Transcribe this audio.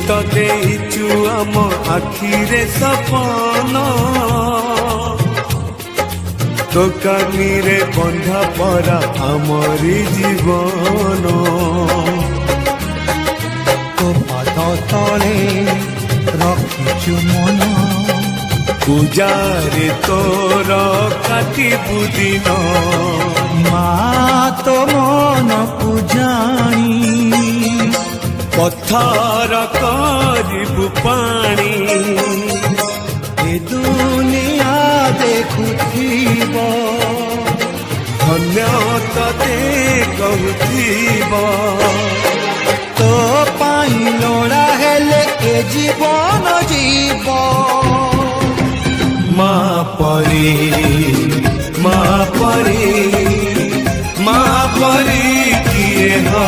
तो देइचु आम आखिरे सपन तो कानी रे बंधा परा आमरी जीवन तो पाद तले रखिचु मन पूजारे तोर काटिबु दिन माँ तो मन पूजाणी पत्थर करिबु पानी ए दुनिया देखुथिब धन्य तते कहूथिब तो पाई लोड़ा हेले ए जीवन जीव माँ परी माँ परी माँ परी किए हो